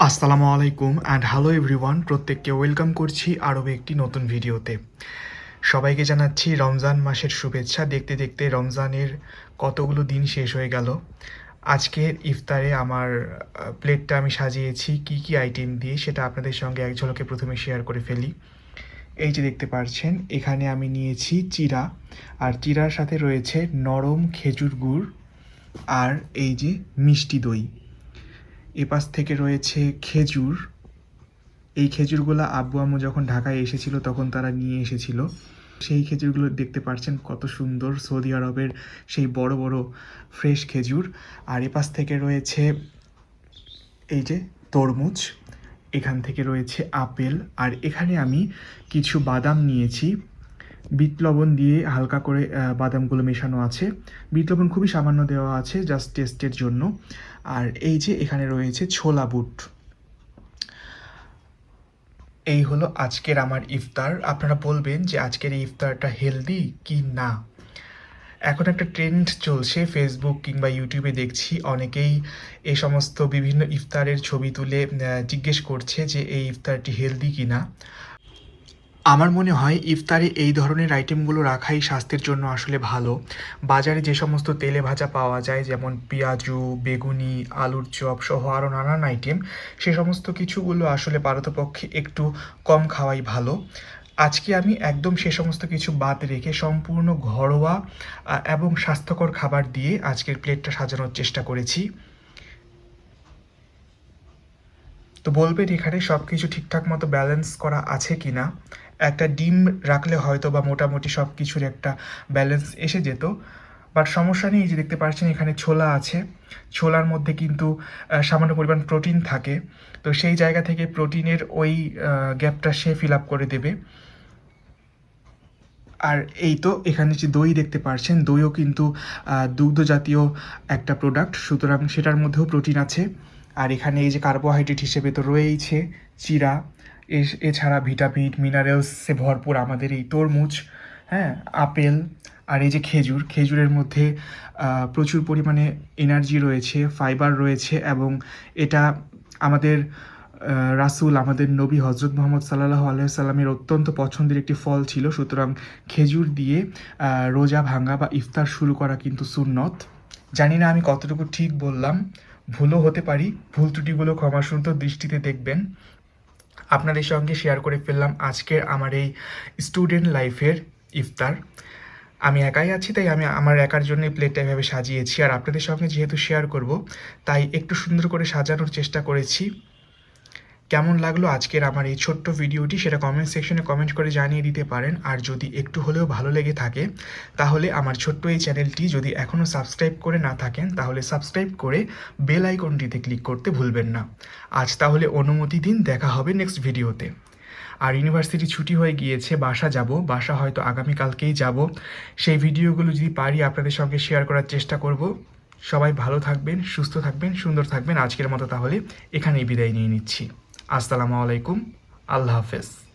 আসসালামু আলাইকুম and hello everyone, প্রত্যেককে ওয়েলকাম করছি আরও একটি নতুন ভিডিওতে। সবাইকে জানাচ্ছি রমজান মাসের শুভেচ্ছা। দেখতে দেখতে রমজানের কতগুলো দিন শেষ হয়ে গেল। আজকের ইফতারে আমার প্লেটটা আমি সাজিয়েছি কি কি আইটেম দিয়ে, সেটা আপনাদের সঙ্গে এক ঝলকে প্রথমে শেয়ার করে ফেলি। এই যে দেখতে পাচ্ছেন, এখানে আমি নিয়েছি চিড়া, আর চিড়ার সাথে রয়েছে নরম খেজুর গুড়, আর এই যে মিষ্টি দই। এপাশ থেকে রয়েছে খেজুর। এই খেজুরগুলো আব্বু আম্মু যখন ঢাকায় এসেছিল তখন তারা নিয়ে এসেছিল। সেই খেজুরগুলো দেখতে পাচ্ছেন কত সুন্দর, সৌদি আরবের সেই বড় বড় ফ্রেশ খেজুর। আর এপাশ থেকে রয়েছে এই যে তরমুজ, এখান থেকে রয়েছে আপেল, আর এখানে আমি কিছু বাদাম নিয়েছি। বিট লবণ দিয়ে হালকা করে বাদামগুলো মেশানো আছে। বিট লবণ খুবই সামান্য দেওয়া আছে, জাস্ট টেস্টের জন্য। আর এই যে এখানে রয়েছে ছোলা বুট। এই হলো আজকের আমার ইফতার। আপনারা বলবেন যে আজকের এই ইফতারটা হেলদি কি না। এখন একটা ট্রেন্ড চলছে, ফেসবুক কিংবা ইউটিউবে দেখছি অনেকেই এই সমস্ত বিভিন্ন ইফতারের ছবি তুলে জিজ্ঞেস করছে যে এই ইফতারটি হেলদি কি না। আমার মনে হয় ইফতারে এই ধরনের আইটেমগুলো রাখাই স্বাস্থ্যের জন্য আসলে ভালো। বাজারে যে সমস্ত তেলে ভাজা পাওয়া যায়, যেমন পেঁয়াজু, বেগুনি, আলুর চপ সহ আরও নানান আইটেম, সে সমস্ত কিছুগুলো আসলে পারতপক্ষে একটু কম খাওয়াই ভালো। আজকে আমি একদম সে সমস্ত কিছু বাদ রেখে সম্পূর্ণ ঘরোয়া এবং স্বাস্থ্যকর খাবার দিয়ে আজকের প্লেটটা সাজানোর চেষ্টা করেছি। তো বলবেন এখানে সব কিছু ঠিকঠাক মতো ব্যালেন্স করা আছে কি না। একটা ডিম রাখলে হয়তো বা মোটামুটি সব কিছুর একটা ব্যালেন্স এসে যেত, বাট সমস্যা নেই। এই যে দেখতে পাচ্ছেন এখানে ছোলা আছে, ছোলার মধ্যে কিন্তু সামান্য পরিমাণ প্রোটিন থাকে, তো সেই জায়গা থেকে প্রোটিনের ওই গ্যাপটা সে ফিল আপ করে দেবে। আর এই তো এখানে যে দই দেখতে পাচ্ছেন, দইও কিন্তু দুগ্ধ জাতীয় একটা প্রোডাক্ট, সুতরাং সেটার মধ্যেও প্রোটিন আছে। আর এখানে এই যে কার্বোহাইড্রেট হিসেবে তো রয়েইছে চিড়া, এছাড়া ভিটামিন মিনারেলসে ভরপুর আমাদের এই তরমুজ, হ্যাঁ, আপেল, আর এই যে খেজুর। খেজুরের মধ্যে প্রচুর পরিমাণে এনার্জি রয়েছে, ফাইবার রয়েছে, এবং এটা আমাদের রাসূল, আমাদের নবী হজরত মুহাম্মদ সাল্লাল্লাহু আলাইহি সাল্লামের অত্যন্ত পছন্দের একটি ফল ছিল। সুতরাং খেজুর দিয়ে রোজা ভাঙা বা ইফতার শুরু করা কিন্তু সুন্নত। জানি না আমি কতটুকু ঠিক বললাম, ভুলও হতে পারি। ভুল ত্রুটিগুলো ক্ষমাসুন্দর দৃষ্টিতে দেখবেন। আপনাদের সঙ্গে শেয়ার করে ফেললাম আজকের আমার এই স্টুডেন্ট লাইফের ইফতার। আমি একাই আছি, তাই আমি আমার একার জন্যই প্লেটটা এভাবে সাজিয়েছি, আর আপনাদের সঙ্গে যেহেতু শেয়ার করব তাই একটু সুন্দর করে সাজানোর চেষ্টা করেছি। কেমন লাগলো আজকের আমার এই ছোট্ট ভিডিওটি, সেটা কমেন্ট সেকশনে কমেন্ট করে জানিয়ে দিতে পারেন। আর যদি একটু হলেও ভালো লেগে থাকে তাহলে আমার ছোট্ট এই চ্যানেলটি যদি এখনও সাবস্ক্রাইব করে না থাকেন তাহলে সাবস্ক্রাইব করে বেল আইকনটিতে ক্লিক করতে ভুলবেন না। আজ তাহলে অনুমতি দিন, দেখা হবে নেক্সট ভিডিওতে। আর ইউনিভার্সিটি ছুটি হয়ে গিয়েছে, বাসা যাব, বাসা হয়তো আগামীকালকেই যাব। সেই ভিডিওগুলো যদি পারি আপনাদের সঙ্গে শেয়ার করার চেষ্টা করব। সবাই ভালো থাকবেন, সুস্থ থাকবেন, সুন্দর থাকবেন। আজকের মতো তাহলে এখানেই বিদায় নিয়ে নিচ্ছি। আসসালামু আলাইকুম, আল্লাহ হাফেজ।